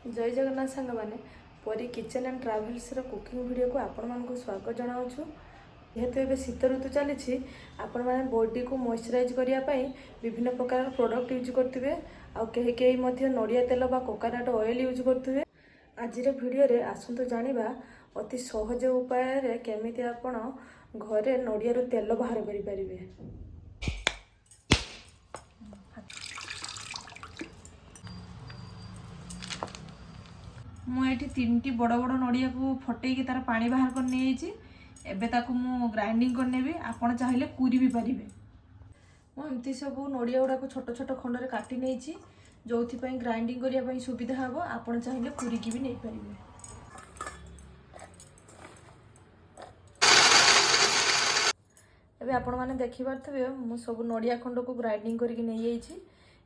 जय जगन्नाथ सांग मैंने परी kitchen and travels cooking video को आपण मानक स्वागत जनाऊँ। जेहेतु एवं शीत ऋतु चली आपण मैंने बॉडी को मॉइस्चराइज करने विभिन्न प्रकार प्रोडक्ट यूज करेंगे आई नड़िया तेल बा कोकोनट ऑयल यूज करेंगे। आज वीडियो रे आसतु जानिबा अति सहज उपाय केमिति आपण घरे नड़िया तेल बाहर करें। मुझे तीन बड़ बड़ नड़िया को फटेकी तार पानी बाहर कर नहीं एबे ताकू मु ग्राइंडिंग करनेबी। आपण चाहिए कुरी भी पारे। मुझे सब नड़िया गुड़ा को छोट छोट खंड में काटी नहीं जो ग्राइंडिंग करने सुविधा हम। आपण चाहिए कुरिकी भी नहीं पारे। एबे आपण माने देखि पारथबे मु सब नड़िया खंड को ग्राइंडिंग करके नहीं जाइछि।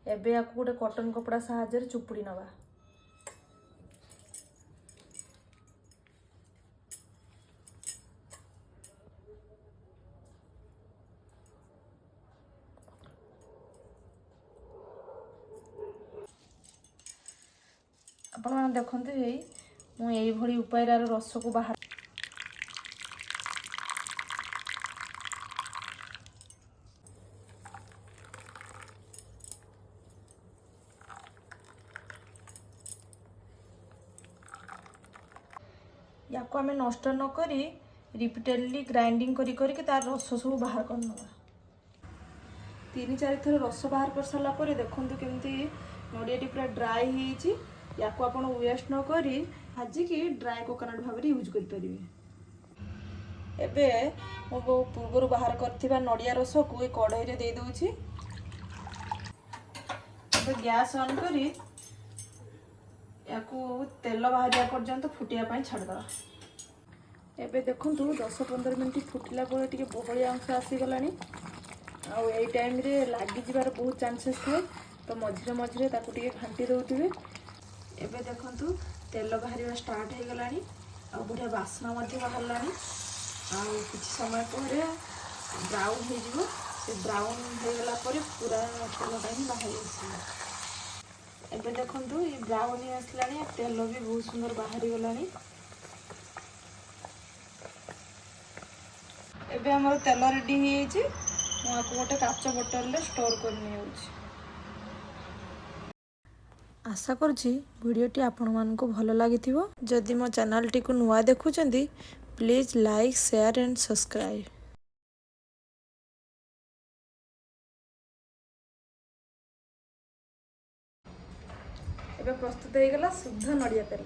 एबे याकू गोटे कॉटन कपड़ा सहायता चुपुड़ी नवा। आपण माने देखंते मु एई भली उपाय रस को बाहर या को आम नष्ट नक रिपीटेडली ग्राइंडिंग करी तार रस सब बाहर करना। 3-4 थर रस बाहर कर सारा पर देखो केमती नड़िया पूरा ड्राई हो। या को आपण वेस्ट न करी भाजिकी ड्राई कोकोनट भाव यूज करें। एबे मो पूर्व बाहर करथिबा नड़िया रस को कढ़ाई रे दे दूची। एबे गैस ऑन करी या को तेल बाहर पर्यंत फुटिया पाई छाड़दा। एबे देखंतु 10-15 मिनट फुटिला पर टिके बहलिया अंश आसीगलानी। आउ एई टाइम रे लागी जिबार बहुत चांसेस थाए, तो मझिरे मझिरे ताकू टिके घांटी दउथिबे। एबे देखंतु तेल बाहर स्टार्ट हो गलानी। आ बढ़िया बास्ना बाहरलानी। आ किछ समय पर ब्राउन हो जिवो। से ब्राउन हो गला पर पूरा तेलटा ही बाहर आसी। एबे देखंतु ये ब्राउन ही आसलानी। तेल भी बहुत सुंदर बाहर गलानी। एबे हमर तेल रेडी हो जाइए। मु गोटे काच बोतल में स्टोर करनी होछि। आशा करुँची वीडियोटी आपण मानक भल लगी। जदि मो चैनल टी को नुआ देखुचंदी please like share and subscribe. एबे प्रस्तुत हो गला शुद्ध नड़िया तेल।